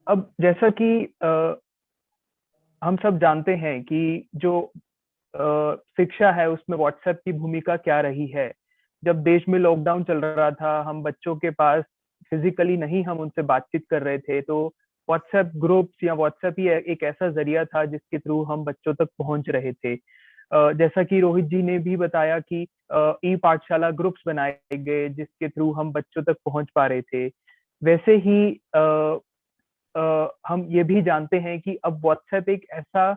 अब जैसा कि हम सब जानते हैं कि जो शिक्षा है उसमें व्हाट्सएप की भूमिका क्या रही है। जब देश में लॉकडाउन चल रहा था, हम बच्चों के पास फिजिकली नहीं हम उनसे बातचीत कर रहे थे, तो व्हाट्सएप ग्रुप्स या व्हाट्सएप ही एक ऐसा जरिया था जिसके थ्रू हम बच्चों तक पहुंच रहे थे। जैसा कि रोहित जी ने भी बताया कि ई पाठशाला ग्रुप्स बनाए गए जिसके थ्रू हम बच्चों तक पहुंच पा रहे थे। वैसे ही हम ये भी जानते हैं कि अब व्हाट्सएप एक ऐसा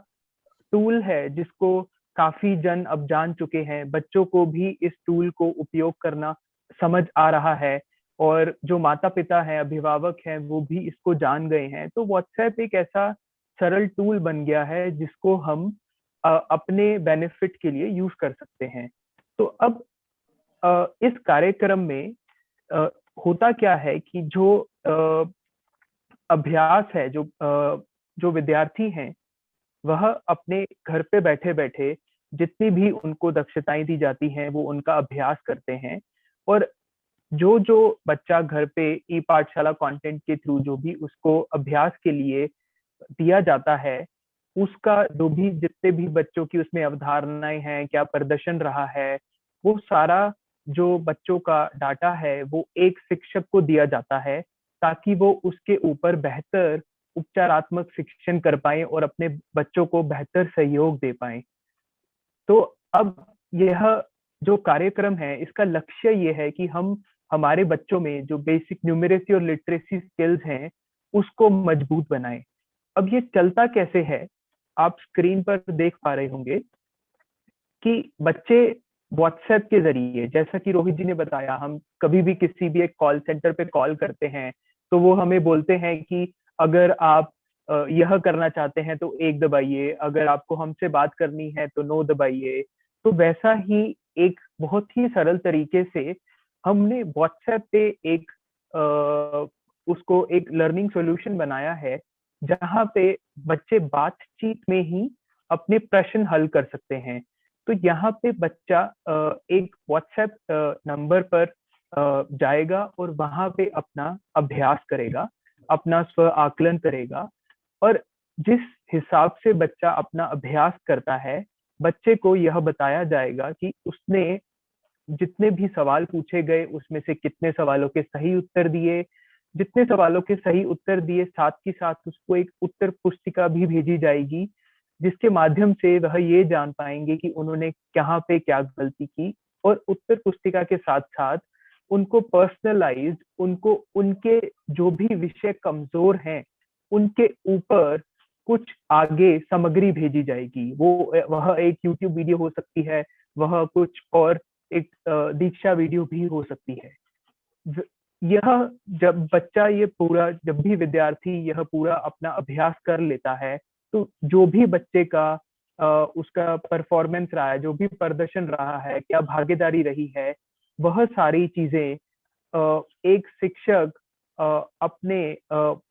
टूल है जिसको काफी जन अब जान चुके हैं। बच्चों को भी इस टूल को उपयोग करना समझ आ रहा है, और जो माता पिता हैं, अभिभावक हैं, वो भी इसको जान गए हैं। तो व्हाट्सएप एक ऐसा सरल टूल बन गया है जिसको हम अपने बेनिफिट के लिए यूज कर सकते हैं। तो अब इस कार्यक्रम में अ, होता क्या है कि जो अभ्यास है, जो विद्यार्थी हैं, वह अपने घर पे बैठे बैठे जितनी भी उनको दक्षताएं दी जाती हैं वो उनका अभ्यास करते हैं। और जो जो बच्चा घर पे ई पाठशाला कंटेंट के थ्रू जो भी उसको अभ्यास के लिए दिया जाता है, उसका जो भी जितने भी बच्चों की उसमें अवधारणाएं हैं, क्या प्रदर्शन रहा है, वो सारा जो बच्चों का डाटा है वो एक शिक्षक को दिया जाता है, ताकि वो उसके ऊपर बेहतर उपचारात्मक शिक्षण कर पाए और अपने बच्चों को बेहतर सहयोग दे पाए। तो अब यह जो कार्यक्रम है इसका लक्ष्य ये है कि हम हमारे बच्चों में जो बेसिक न्यूमरेसी और लिटरेसी स्किल्स हैं उसको मजबूत बनाएं। अब ये चलता कैसे है, आप स्क्रीन पर देख पा रहे होंगे कि बच्चे व्हाट्सएप के जरिए, जैसा कि रोहित जी ने बताया, हम कभी भी किसी भी एक कॉल सेंटर पे कॉल करते हैं तो वो हमें बोलते हैं कि अगर आप यह करना चाहते हैं तो एक दबाइए, अगर आपको हमसे बात करनी है तो नो दबाइए। तो वैसा ही एक बहुत ही सरल तरीके से हमने व्हाट्सएप पे एक उसको एक लर्निंग सॉल्यूशन बनाया है, जहाँ पे बच्चे बातचीत में ही अपने प्रश्न हल कर सकते हैं। तो यहाँ पे बच्चा एक व्हाट्सएप नंबर पर जाएगा और वहां पे अपना अभ्यास करेगा, अपना स्व आकलन करेगा। और जिस हिसाब से बच्चा अपना अभ्यास करता है, बच्चे को यह बताया जाएगा कि उसने जितने भी सवाल पूछे गए उसमें से कितने सवालों के सही उत्तर दिए। जितने सवालों के सही उत्तर दिए, साथ ही साथ उसको एक उत्तर पुस्तिका भी भेजी जाएगी, जिसके माध्यम से वह ये जान पाएंगे कि उन्होंने कहाँ पे क्या गलती की। और उत्तर पुस्तिका के साथ साथ उनको पर्सनलाइज, उनको उनके जो भी विषय कमजोर हैं उनके ऊपर कुछ आगे सामग्री भेजी जाएगी। वो वह एक यूट्यूब वीडियो हो सकती है, वह कुछ और एक दीक्षा वीडियो भी हो सकती है। यह जब बच्चा ये पूरा, जब भी विद्यार्थी यह पूरा अपना अभ्यास कर लेता है, तो जो भी बच्चे का उसका परफॉर्मेंस रहा है, जो भी प्रदर्शन रहा है, क्या भागीदारी रही है, वह सारी चीजें एक शिक्षक अपने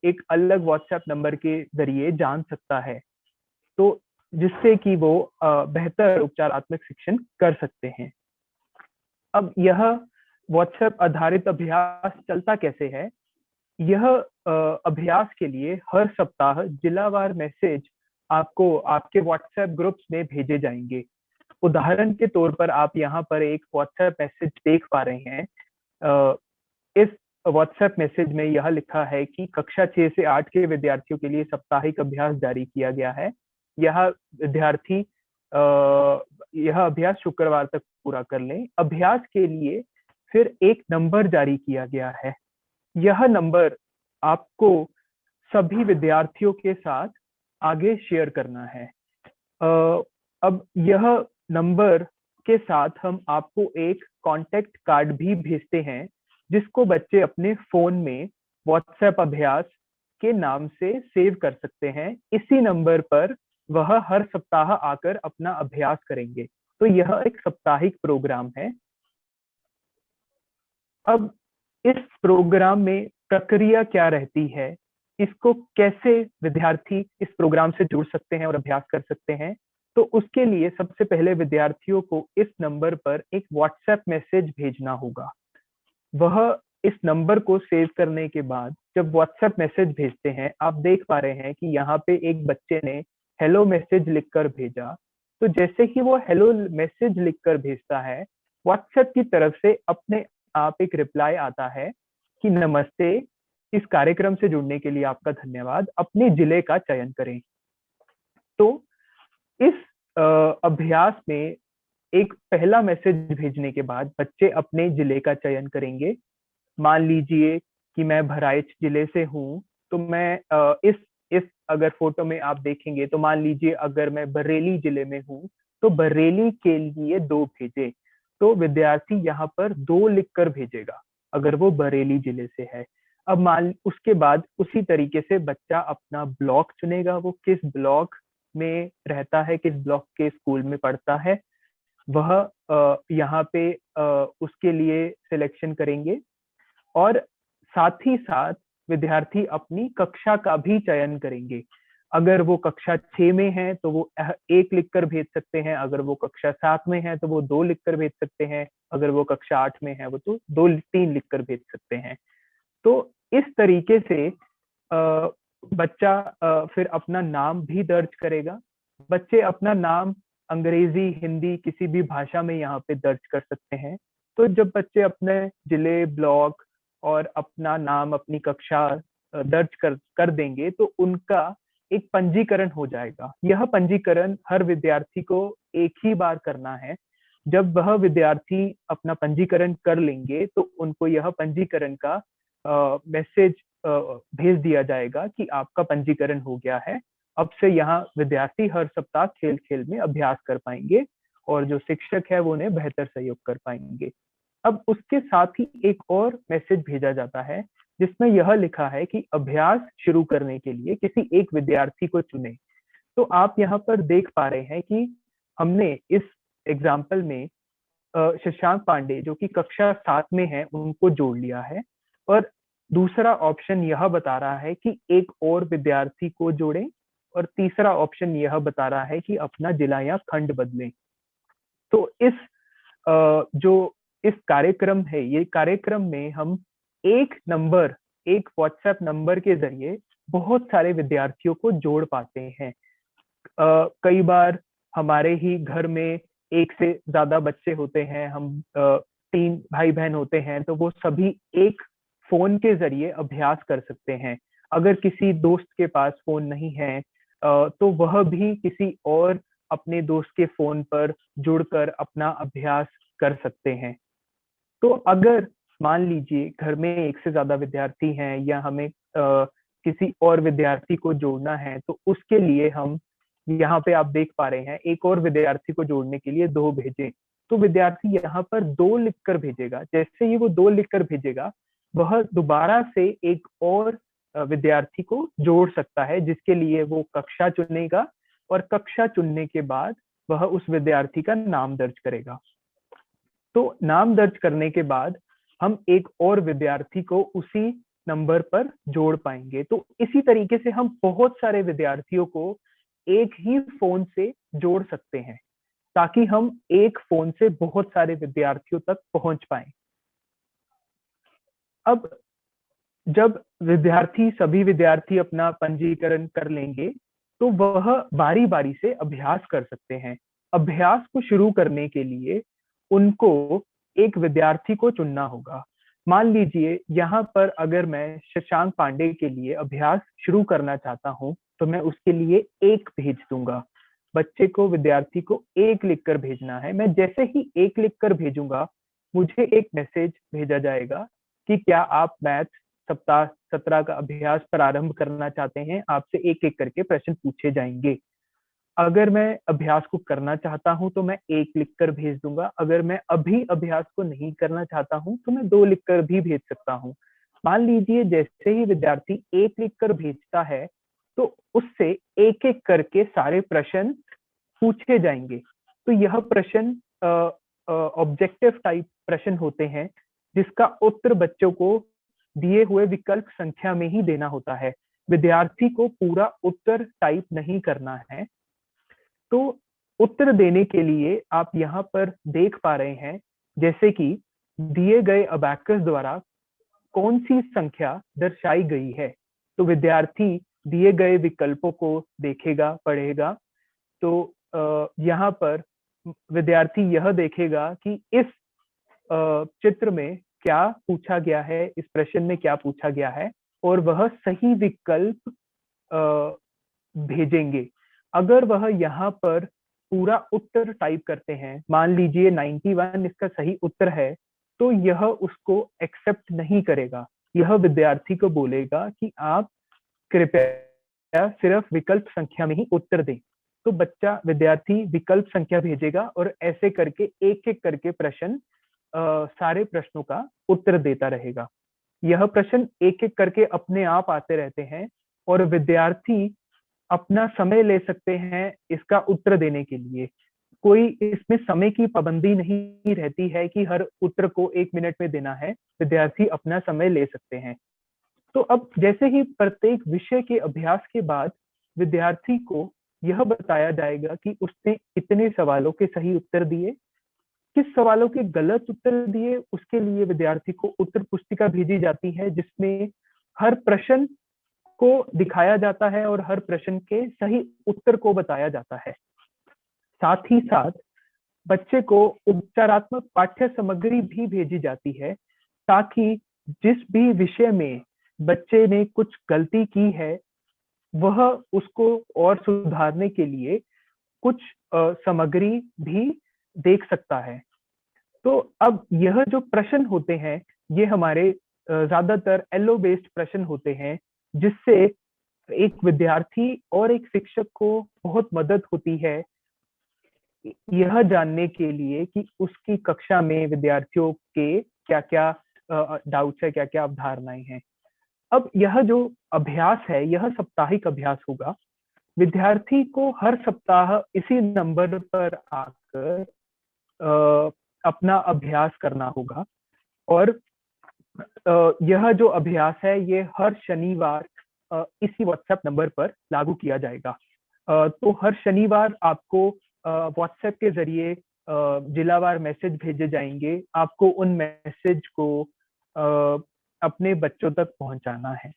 एक अलग व्हाट्सएप नंबर के जरिए जान सकता है। तो जिससे कि वो बेहतर उपचारात्मक शिक्षण कर सकते हैं। अब यह व्हाट्सएप आधारित अभ्यास चलता कैसे है। यह अभ्यास के लिए हर सप्ताह जिलावार मैसेज आपको आपके व्हाट्सएप ग्रुप्स में भेजे जाएंगे। उदाहरण के तौर पर आप यहाँ पर एक व्हाट्सएप मैसेज देख पा रहे हैं। इस व्हाट्सएप मैसेज में यह लिखा है कि कक्षा 6 से 8 के विद्यार्थियों के लिए साप्ताहिक अभ्यास जारी किया गया है। यह विद्यार्थी यह अभ्यास शुक्रवार तक पूरा कर लें। अभ्यास के लिए फिर एक नंबर जारी किया गया है। यह नंबर आपको सभी विद्यार्थियों के साथ आगे शेयर करना है। अब यह नंबर के साथ हम आपको एक कांटेक्ट कार्ड भी भेजते हैं, जिसको बच्चे अपने फोन में व्हाट्सएप अभ्यास के नाम से सेव कर सकते हैं। इसी नंबर पर वह हर सप्ताह आकर अपना अभ्यास करेंगे। तो यह एक साप्ताहिक प्रोग्राम है। अब इस प्रोग्राम में प्रक्रिया क्या रहती है, इसको कैसे विद्यार्थी इस प्रोग्राम से जुड़ सकते हैं और अभ्यास कर सकते हैं। तो उसके लिए सबसे पहले विद्यार्थियों को इस नंबर पर एक व्हाट्सएप मैसेज भेजना होगा। वह इस नंबर को सेव करने के बाद जब व्हाट्सएप मैसेज भेजते हैं, आप देख पा रहे हैं कि यहाँ पे एक बच्चे ने हेलो मैसेज लिखकर भेजा। तो जैसे ही वो हेलो मैसेज लिखकर भेजता है, व्हाट्सएप की तरफ से अपने आप एक रिप्लाई आता है कि नमस्ते, इस कार्यक्रम से जुड़ने के लिए आपका धन्यवाद, अपने जिले का चयन करें। तो इस अभ्यास में एक पहला मैसेज भेजने के बाद बच्चे अपने जिले का चयन करेंगे। मान लीजिए कि मैं बहराइच जिले से हूँ, तो मैं इस अगर फोटो में आप देखेंगे तो मान लीजिए अगर मैं बरेली जिले में हूँ, तो बरेली के लिए 2 भेजे। तो विद्यार्थी यहाँ पर 2 लिखकर भेजेगा अगर वो बरेली जिले से है। अब मान उसके बाद उसी तरीके से बच्चा अपना ब्लॉक चुनेगा, वो किस ब्लॉक में रहता है, किस ब्लॉक के स्कूल में पढ़ता है, वह यहाँ पे उसके लिए सिलेक्शन करेंगे। और साथ ही साथ विद्यार्थी अपनी कक्षा का भी चयन करेंगे। अगर वो कक्षा 6 में है तो वो 1 लिखकर भेज सकते हैं, अगर वो कक्षा 7 में है तो वो 2 लिखकर भेज सकते हैं, अगर वो कक्षा 8 में है वो तो 3 लिखकर भेज सकते हैं। तो इस तरीके से बच्चा फिर अपना नाम भी दर्ज करेगा। बच्चे अपना नाम अंग्रेजी, हिंदी किसी भी भाषा में यहाँ पे दर्ज कर सकते हैं। तो जब बच्चे अपने जिले, ब्लॉक और अपना नाम, अपनी कक्षा दर्ज कर देंगे तो उनका एक पंजीकरण हो जाएगा। यह पंजीकरण हर विद्यार्थी को एक ही बार करना है। जब वह विद्यार्थी अपना पंजीकरण कर लेंगे तो उनको यह पंजीकरण का मैसेज भेज दिया जाएगा कि आपका पंजीकरण हो गया है। अब से यहाँ विद्यार्थी हर सप्ताह खेल खेल में अभ्यास कर पाएंगे और जो शिक्षक है वो उन्हें बेहतर सहयोग कर पाएंगे। अब उसके साथ ही एक और मैसेज भेजा जाता है जिसमें यह लिखा है कि अभ्यास शुरू करने के लिए किसी एक विद्यार्थी को चुने। तो आप यहाँ पर देख पा रहे हैं कि हमने इस एग्जाम्पल में शशांक पांडे जो कि कक्षा 7 में है उनको जोड़ लिया है, और दूसरा ऑप्शन यह बता रहा है कि एक और विद्यार्थी को जोड़ें, और तीसरा ऑप्शन यह बता रहा है कि अपना जिला या खंड बदलें। तो जो इस कार्यक्रम है, ये कार्यक्रम में हम एक व्हाट्सएप नंबर के जरिए बहुत सारे विद्यार्थियों को जोड़ पाते हैं। कई बार हमारे ही घर में एक से ज्यादा बच्चे होते हैं, हम 3 भाई बहन होते हैं, तो वो सभी एक फोन के जरिए अभ्यास कर सकते हैं। अगर किसी दोस्त के पास फोन नहीं है तो वह भी किसी और अपने दोस्त के फोन पर जुड़कर अपना अभ्यास कर सकते हैं। तो अगर मान लीजिए घर में एक से ज्यादा विद्यार्थी हैं या हमें किसी और विद्यार्थी को जोड़ना है, तो उसके लिए हम यहाँ पे आप देख पा रहे हैं एक और विद्यार्थी को जोड़ने के लिए 2 भेजें। तो विद्यार्थी यहाँ पर 2 लिखकर भेजेगा। जैसे ही वो 2 लिखकर भेजेगा, वह दोबारा से एक और विद्यार्थी को जोड़ सकता है, जिसके लिए वो कक्षा चुनेगा, और कक्षा चुनने के बाद वह उस विद्यार्थी का नाम दर्ज करेगा। तो नाम दर्ज करने के बाद हम एक और विद्यार्थी को उसी नंबर पर जोड़ पाएंगे। तो इसी तरीके से हम बहुत सारे विद्यार्थियों को एक ही फोन से जोड़ सकते हैं, ताकि हम एक फोन से बहुत सारे विद्यार्थियों तक पहुंच पाए। अब जब सभी विद्यार्थी अपना पंजीकरण कर लेंगे, तो वह बारी बारी से अभ्यास कर सकते हैं। अभ्यास को शुरू करने के लिए उनको एक विद्यार्थी को चुनना होगा। मान लीजिए यहाँ पर अगर मैं शशांक पांडे के लिए अभ्यास शुरू करना चाहता हूँ, तो मैं उसके लिए 1 भेज दूंगा। बच्चे को, विद्यार्थी को 1 लिखकर भेजना है। मैं जैसे ही 1 लिखकर भेजूंगा, मुझे एक मैसेज भेजा जाएगा कि क्या आप मैथ सप्ताह 17 का अभ्यास प्रारंभ करना चाहते हैं। आपसे एक एक करके प्रश्न पूछे जाएंगे। अगर मैं अभ्यास को करना चाहता हूं तो मैं 1 लिखकर भेज दूंगा। अगर मैं अभी अभ्यास को नहीं करना चाहता हूं तो मैं 2 लिखकर भी भेज सकता हूं। मान लीजिए जैसे ही विद्यार्थी 1 लिखकर भेजता है, तो उससे एक एक करके सारे प्रश्न पूछे जाएंगे। तो यह प्रश्न ऑब्जेक्टिव टाइप प्रश्न होते हैं, जिसका उत्तर बच्चों को दिए हुए विकल्प संख्या में ही देना होता है। विद्यार्थी को पूरा उत्तर टाइप नहीं करना है। तो उत्तर देने के लिए आप यहाँ पर देख पा रहे हैं, जैसे कि दिए गए अबैकस द्वारा कौन सी संख्या दर्शाई गई है। तो विद्यार्थी दिए गए विकल्पों को देखेगा, पढ़ेगा। तो यहाँ पर विद्यार्थी यह देखेगा कि इस चित्र में क्या पूछा गया है, इस प्रश्न में क्या पूछा गया है, और वह सही विकल्प भेजेंगे। अगर वह यहाँ पर पूरा उत्तर टाइप करते हैं, मान लीजिए 91 इसका सही उत्तर है, तो यह उसको एक्सेप्ट नहीं करेगा। यह विद्यार्थी को बोलेगा कि आप कृपया सिर्फ विकल्प संख्या में ही उत्तर दें। तो विद्यार्थी विकल्प संख्या भेजेगा और ऐसे करके एक एक करके प्रश्न सारे प्रश्नों का उत्तर देता रहेगा। यह प्रश्न एक एक करके अपने आप आते रहते हैं और विद्यार्थी अपना समय ले सकते हैं इसका उत्तर देने के लिए। कोई इसमें समय की पाबंदी नहीं रहती है कि हर उत्तर को 1 मिनट में देना है, विद्यार्थी अपना समय ले सकते हैं। तो अब जैसे ही प्रत्येक विषय के अभ्यास के बाद विद्यार्थी को यह बताया जाएगा कि उसने कितने सवालों के सही उत्तर दिए, किस सवालों के गलत उत्तर दिए। उसके लिए विद्यार्थी को उत्तर पुस्तिका भेजी जाती है जिसमें हर प्रश्न को दिखाया जाता है और हर प्रश्न के सही उत्तर को बताया जाता है। साथ ही साथ बच्चे को उपचारात्मक पाठ्य सामग्री भी भेजी जाती है ताकि जिस भी विषय में बच्चे ने कुछ गलती की है वह उसको और सुधारने के लिए कुछ सामग्री भी देख सकता है। तो अब यह जो प्रश्न होते हैं ये हमारे ज्यादातर एलो बेस्ड प्रश्न होते हैं, जिससे एक विद्यार्थी और एक शिक्षक को बहुत मदद होती है यह जानने के लिए कि उसकी कक्षा में विद्यार्थियों के क्या क्या डाउट्स है, क्या क्या अवधारणाएं हैं। अब यह जो अभ्यास है यह साप्ताहिक अभ्यास होगा। विद्यार्थी को हर सप्ताह इसी नंबर पर आकर अपना अभ्यास करना होगा और यह जो अभ्यास है ये हर शनिवार इसी व्हाट्सएप नंबर पर लागू किया जाएगा। तो हर शनिवार आपको व्हाट्सएप के जरिए जिलावार मैसेज भेजे जाएंगे। आपको उन मैसेज को अपने बच्चों तक पहुंचाना है।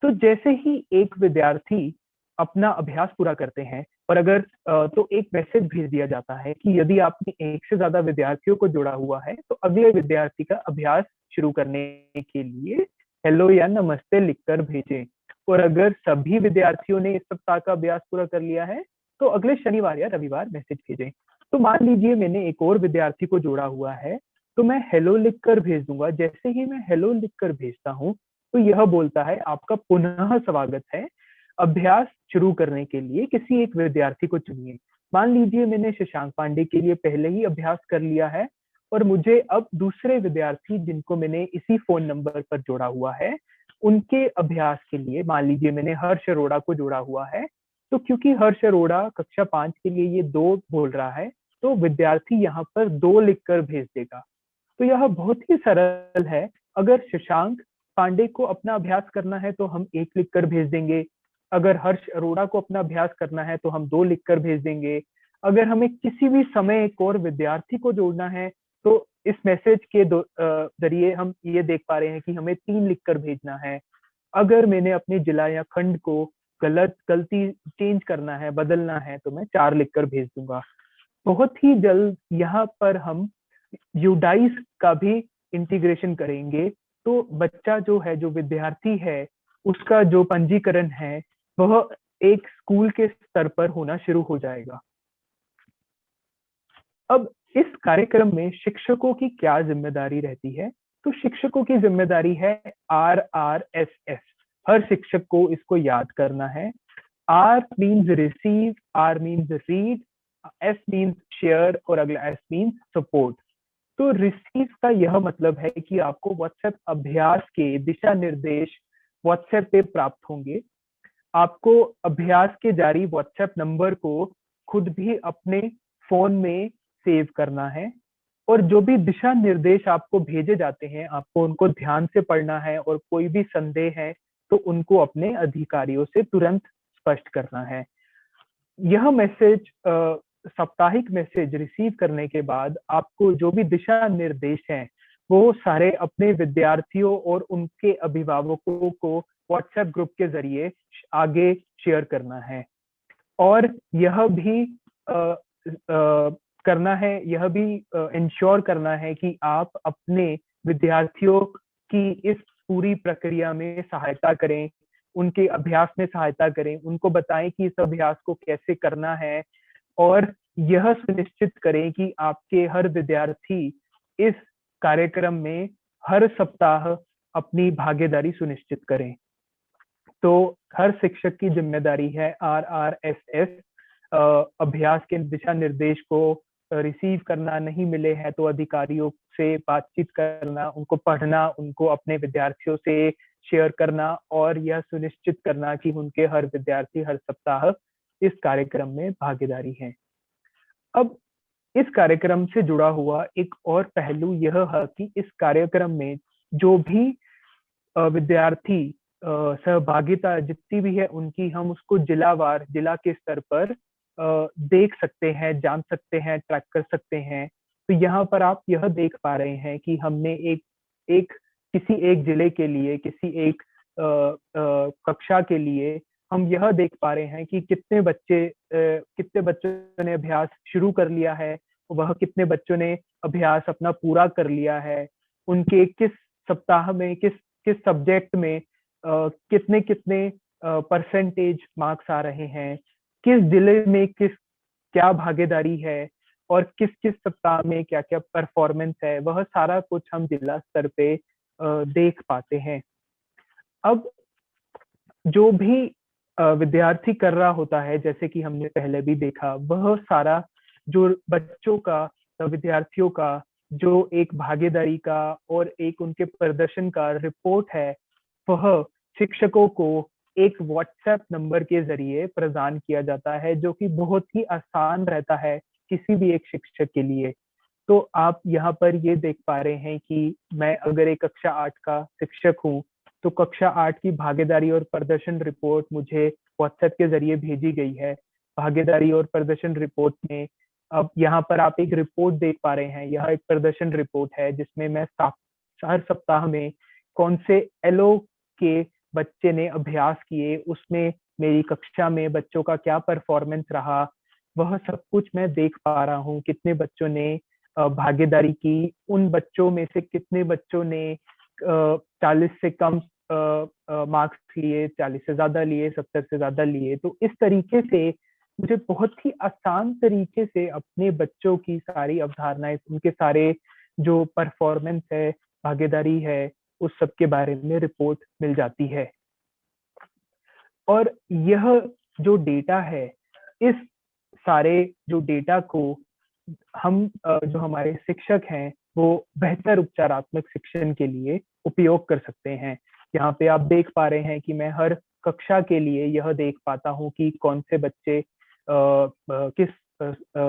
तो जैसे ही एक विद्यार्थी अपना अभ्यास पूरा करते हैं और अगर तो एक मैसेज भेज दिया जाता है कि यदि आपने एक से ज्यादा विद्यार्थियों को जोड़ा हुआ है तो अगले विद्यार्थी का अभ्यास शुरू करने के लिए हेलो या नमस्ते लिखकर भेजें। और अगर सभी विद्यार्थियों ने इस सप्ताह का अभ्यास पूरा कर लिया है तो अगले शनिवार या रविवार मैसेज भेजें। तो मान लीजिए मैंने एक और विद्यार्थी को जोड़ा हुआ है तो मैं हेलो लिखकर भेज दूंगा। जैसे ही मैं हेलो लिखकर भेजता हूँ तो यह बोलता है आपका पुनः स्वागत है, अभ्यास शुरू करने के लिए किसी एक विद्यार्थी को चुनिए। मान लीजिए मैंने शशांक पांडे के लिए पहले ही अभ्यास कर लिया है और मुझे अब दूसरे विद्यार्थी जिनको मैंने इसी फोन नंबर पर जोड़ा हुआ है उनके अभ्यास के लिए, मान लीजिए मैंने हर्ष अरोड़ा को जोड़ा हुआ है, तो क्योंकि हर्ष अरोड़ा कक्षा 5 के लिए ये 2 बोल रहा है तो विद्यार्थी यहाँ पर 2 लिखकर भेज देगा। तो यह बहुत ही सरल है। अगर शशांक पांडे को अपना अभ्यास करना है तो हम 1 लिखकर भेज देंगे। अगर हर्ष अरोड़ा को अपना अभ्यास करना है तो हम 2 लिखकर भेज देंगे। अगर हमें किसी भी समय एक और विद्यार्थी को जोड़ना है तो इस मैसेज के जरिए हम ये देख पा रहे हैं कि हमें 3 लिखकर भेजना है। अगर मैंने अपने जिला या खंड को गलती चेंज करना है, बदलना है, तो मैं 4 लिखकर भेज दूंगा। बहुत ही जल्द यहाँ पर हम यूडाइस का भी इंटीग्रेशन करेंगे। तो बच्चा जो है, जो विद्यार्थी है, उसका जो पंजीकरण है वह एक स्कूल के स्तर पर होना शुरू हो जाएगा। अब इस कार्यक्रम में शिक्षकों की क्या जिम्मेदारी रहती है? तो शिक्षकों की जिम्मेदारी है RRSS। हर शिक्षक को इसको याद करना है। R means receive, R means read, S means share और अगला S मीन्स सपोर्ट। तो रिसीव का यह मतलब है कि आपको व्हाट्सएप अभ्यास के दिशा निर्देश व्हाट्सएप पे प्राप्त होंगे। आपको अभ्यास के जारी व्हाट्सएप नंबर को खुद भी अपने फोन में सेव करना है और जो भी दिशा निर्देश आपको भेजे जाते हैं आपको उनको ध्यान से पढ़ना है और कोई भी संदेह है तो उनको अपने अधिकारियों से तुरंत स्पष्ट करना है। यह मैसेज साप्ताहिक मैसेज रिसीव करने के बाद आपको जो भी दिशा निर्देश हैं वो सारे अपने विद्यार्थियों और उनके अभिभावकों को व्हाट्सएप ग्रुप के जरिए आगे शेयर करना है। और यह भी करना है, यह भी इंश्योर करना है कि आप अपने विद्यार्थियों की इस पूरी प्रक्रिया में सहायता करें, उनके अभ्यास में सहायता करें, उनको बताएं कि इस अभ्यास को कैसे करना है, और यह सुनिश्चित करें कि आपके हर विद्यार्थी इस कार्यक्रम में हर सप्ताह अपनी भागीदारी सुनिश्चित करें। तो हर शिक्षक की जिम्मेदारी है RRSS अभ्यास के दिशा निर्देश को रिसीव करना, नहीं मिले हैं तो अधिकारियों से बातचीत करना, उनको पढ़ना, उनको अपने विद्यार्थियों से शेयर करना, और यह सुनिश्चित करना कि उनके हर विद्यार्थी हर सप्ताह इस कार्यक्रम में भागीदारी है। अब इस कार्यक्रम से जुड़ा हुआ एक और पहलू यह है कि इस कार्यक्रम में जो भी विद्यार्थी सहभागिता जितनी भी है उनकी, हम उसको जिलावार, जिला के स्तर पर देख सकते हैं, जान सकते हैं, ट्रैक कर सकते हैं। तो यहाँ पर आप यह देख पा रहे हैं कि हमने एक एक किसी एक जिले के लिए, किसी एक कक्षा के लिए हम यह देख पा रहे हैं कि कितने बच्चों ने अभ्यास शुरू कर लिया है, वह कितने बच्चों ने अभ्यास अपना पूरा कर लिया है, उनके किस सप्ताह में किस सब्जेक्ट में कितने कितने परसेंटेज मार्क्स आ रहे हैं, किस जिले में क्या भागीदारी है, और किस किस सप्ताह में क्या क्या परफॉर्मेंस है, वह सारा कुछ हम जिला स्तर पे देख पाते हैं। अब जो भी विद्यार्थी कर रहा होता है, जैसे कि हमने पहले भी देखा, वह सारा जो बच्चों का, विद्यार्थियों का जो एक भागीदारी का और एक उनके प्रदर्शन का रिपोर्ट है, वह शिक्षकों को एक व्हाट्सएप नंबर के जरिए प्रदान किया जाता है, जो कि बहुत ही आसान रहता है किसी भी एक शिक्षक के लिए। तो आप यहाँ पर ये देख पा रहे हैं कि मैं अगर एक कक्षा 8 का शिक्षक हूँ, तो कक्षा 8 की भागीदारी और प्रदर्शन रिपोर्ट मुझे व्हाट्सएप के जरिए भेजी गई है। भागीदारी और प्रदर्शन रिपोर्ट में अब यहाँ पर आप एक रिपोर्ट देख पा रहे हैं, यह एक प्रदर्शन रिपोर्ट है जिसमें मैं हर सप्ताह में कौन से एलओ के बच्चे ने अभ्यास किए, उसमें मेरी कक्षा में बच्चों का क्या परफॉर्मेंस रहा, वह सब कुछ मैं देख पा रहा हूँ। कितने बच्चों ने भागीदारी की, उन बच्चों में से कितने बच्चों ने 40 से कम मार्क्स लिए, 40 से ज्यादा लिए, 70 से ज्यादा लिए। तो इस तरीके से मुझे बहुत ही आसान तरीके से अपने बच्चों की सारी अवधारणाएं, उनके सारे जो परफॉर्मेंस है, भागीदारी है, उस सब के बारे में रिपोर्ट मिल जाती है। और यह जो डेटा है, इस सारे जो डेटा को हम जो हमारे शिक्षक हैं वो बेहतर उपचारात्मक शिक्षण के लिए उपयोग कर सकते हैं। यहाँ पे आप देख पा रहे हैं कि मैं हर कक्षा के लिए यह देख पाता हूँ कि कौन से बच्चे किस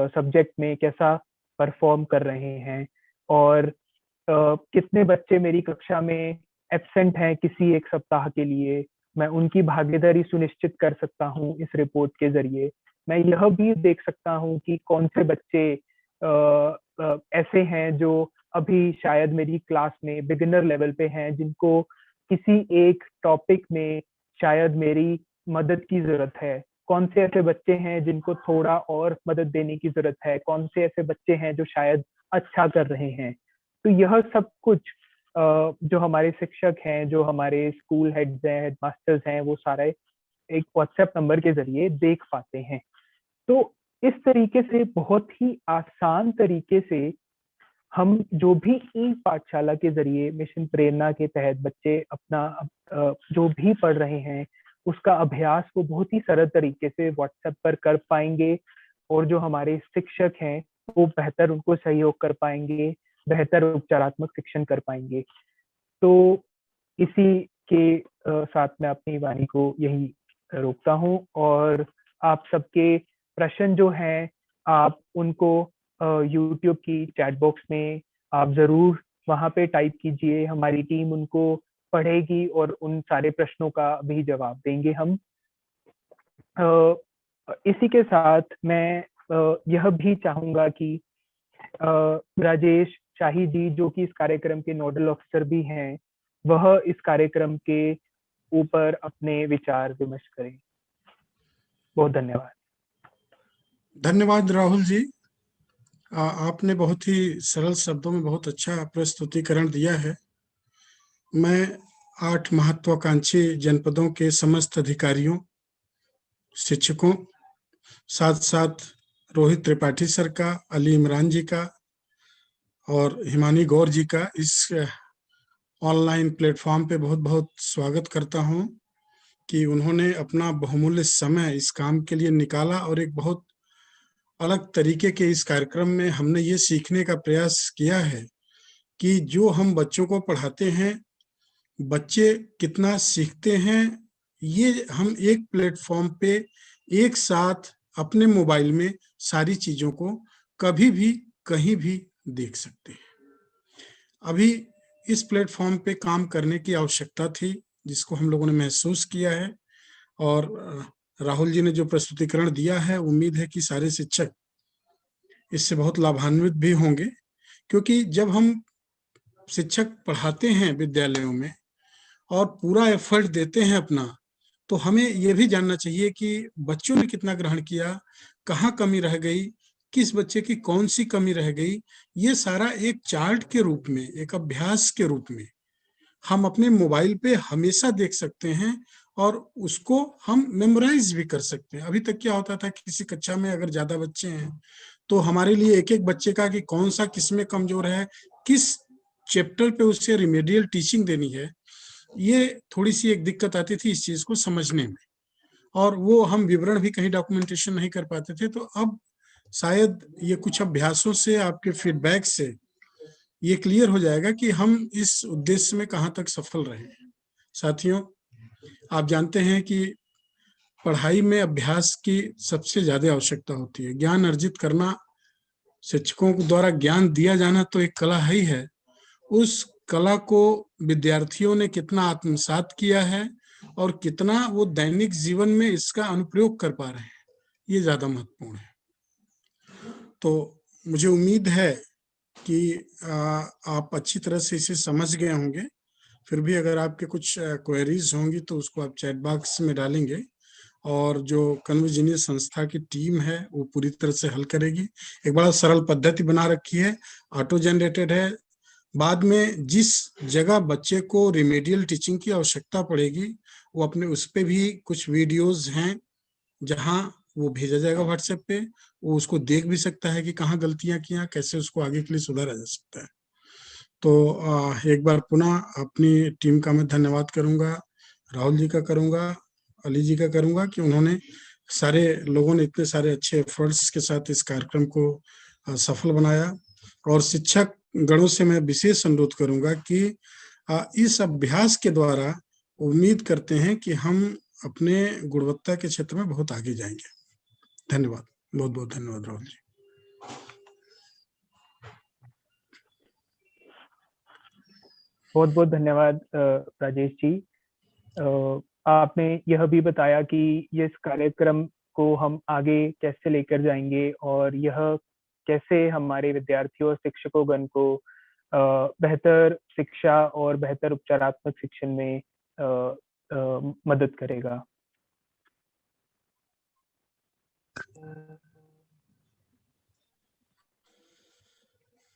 सब्जेक्ट में कैसा परफॉर्म कर रहे हैं, और कितने बच्चे मेरी कक्षा में एब्सेंट हैं किसी एक सप्ताह के लिए। मैं उनकी भागीदारी सुनिश्चित कर सकता हूँ इस रिपोर्ट के जरिए। मैं यह भी देख सकता हूँ कि कौन से बच्चे ऐसे हैं जो अभी शायद मेरी क्लास में बिगिनर लेवल पे हैं, जिनको किसी एक टॉपिक में शायद मेरी मदद की जरूरत है। कौन से ऐसे बच्चे हैं जिनको थोड़ा और मदद देने की जरूरत है, कौन से ऐसे बच्चे हैं जो शायद अच्छा कर रहे हैं। तो यह सब कुछ जो हमारे शिक्षक हैं, जो हमारे स्कूल हेड्स हैं, हेडमास्टर्स हैं, वो सारे एक व्हाट्सएप नंबर के जरिए देख पाते हैं। तो इस तरीके से बहुत ही आसान तरीके से हम जो भी ई पाठशाला के जरिए मिशन प्रेरणा के तहत बच्चे अपना जो भी पढ़ रहे हैं उसका अभ्यास को बहुत ही सरल तरीके से व्हाट्सएप पर कर पाएंगे, और जो हमारे शिक्षक हैं वो बेहतर उनको सहयोग कर पाएंगे, बेहतर उपचारात्मक शिक्षण कर पाएंगे। तो इसी के साथ मैं अपनी वाणी को यही रोकता हूँ, और आप सबके प्रश्न जो हैं आप उनको यूट्यूब की चैट बॉक्स में आप जरूर वहां पे टाइप कीजिए। हमारी टीम उनको पढ़ेगी और उन सारे प्रश्नों का भी जवाब देंगे हम। इसी के साथ मैं यह भी चाहूंगा कि राजेश, शाही जी जो कि इस कार्यक्रम के नोडल ऑफिसर भी हैं, वह इस कार्यक्रम के ऊपर अपने विचार विमर्श करें। बहुत धन्यवाद। धन्यवाद राहुल जी। आपने बहुत ही सरल शब्दों में बहुत अच्छा प्रस्तुतिकरण दिया है। मैं 8 महत्वाकांक्षी जनपदों के समस्त अधिकारियों, शिक्षकों, साथ साथ रोहित त्रिपाठी सर का, अली इमरान जी का और हिमानी गौर जी का इस ऑनलाइन प्लेटफॉर्म पे बहुत बहुत स्वागत करता हूं कि उन्होंने अपना बहुमूल्य समय इस काम के लिए निकाला और एक बहुत अलग तरीके के इस कार्यक्रम में हमने ये सीखने का प्रयास किया है कि जो हम बच्चों को पढ़ाते हैं, बच्चे कितना सीखते हैं, ये हम एक प्लेटफॉर्म पे एक साथ अपने मोबाइल में सारी चीजों को कभी भी कहीं भी देख सकते हैं। अभी इस प्लेटफॉर्म पे काम करने की आवश्यकता थी, जिसको हम लोगों ने महसूस किया है, और राहुल जी ने जो प्रस्तुतिकरण दिया है, उम्मीद है कि सारे शिक्षक इससे बहुत लाभान्वित भी होंगे, क्योंकि जब हम शिक्षक पढ़ाते हैं विद्यालयों में और पूरा एफर्ट देते हैं अपना, तो हमें यह भी जानना चाहिए कि बच्चों ने कितना ग्रहण किया, कहाँ कमी रह गई, किस बच्चे की कौन सी कमी रह गई। ये सारा एक चार्ट के रूप में, एक अभ्यास के रूप में हम अपने मोबाइल पे हमेशा देख सकते हैं और उसको हम मेमोराइज भी कर सकते हैं। अभी तक क्या होता था, किसी कक्षा में अगर ज्यादा बच्चे हैं तो हमारे लिए एक एक बच्चे का कि कौन सा किसमें कमजोर है, किस चैप्टर पे उसे रिमेडियल टीचिंग देनी है, ये थोड़ी सी एक दिक्कत आती थी इस चीज को समझने में, और वो हम विवरण भी कहीं डॉक्यूमेंटेशन नहीं कर पाते थे। तो अब शायद ये कुछ अभ्यासों से, आपके फीडबैक से ये क्लियर हो जाएगा कि हम इस उद्देश्य में कहाँ तक सफल रहे। साथियों, आप जानते हैं कि पढ़ाई में अभ्यास की सबसे ज्यादा आवश्यकता होती है। ज्ञान अर्जित करना, शिक्षकों द्वारा ज्ञान दिया जाना तो एक कला ही है। उस कला को विद्यार्थियों ने कितना आत्मसात किया है और कितना वो दैनिक जीवन में इसका अनुप्रयोग कर पा रहे हैं, ये ज्यादा महत्वपूर्ण है। तो मुझे उम्मीद है कि आप अच्छी तरह से इसे समझ गए होंगे। फिर भी अगर आपके कुछ क्वेरीज होंगी तो उसको आप चैट बॉक्स में डालेंगे और जो कन्वर्जेनियस संस्था की टीम है वो पूरी तरह से हल करेगी। एक बड़ा सरल पद्धति बना रखी है, ऑटो जनरेटेड है। बाद में जिस जगह बच्चे को रिमेडियल टीचिंग की आवश्यकता पड़ेगी, वो अपने उस पे भी कुछ वीडियोज हैं जहां वो भेजा जाएगा व्हाट्सएप पे, वो उसको देख भी सकता है कि कहाँ गलतियां किया, कैसे उसको आगे के लिए सुधारा जा सकता है। तो एक बार पुनः अपनी टीम का मैं धन्यवाद करूंगा, राहुल जी का करूंगा, अली जी का करूंगा कि उन्होंने, सारे लोगों ने इतने सारे अच्छे एफर्ट्स के साथ इस कार्यक्रम को सफल बनाया। और शिक्षक गणों से मैं विशेष अनुरोध करूंगा कि इस अभ्यास के द्वारा उम्मीद करते हैं कि हम अपने गुणवत्ता के क्षेत्र में बहुत आगे जाएंगे। धन्यवाद, बहुत बहुत धन्यवाद राहुल जी। बहुत बहुत धन्यवाद राजेश जी। आपने यह भी बताया कि इस कार्यक्रम को हम आगे कैसे लेकर जाएंगे और यह कैसे हमारे विद्यार्थियों और शिक्षकों गण को बेहतर शिक्षा और बेहतर उपचारात्मक शिक्षण में मदद करेगा।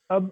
अब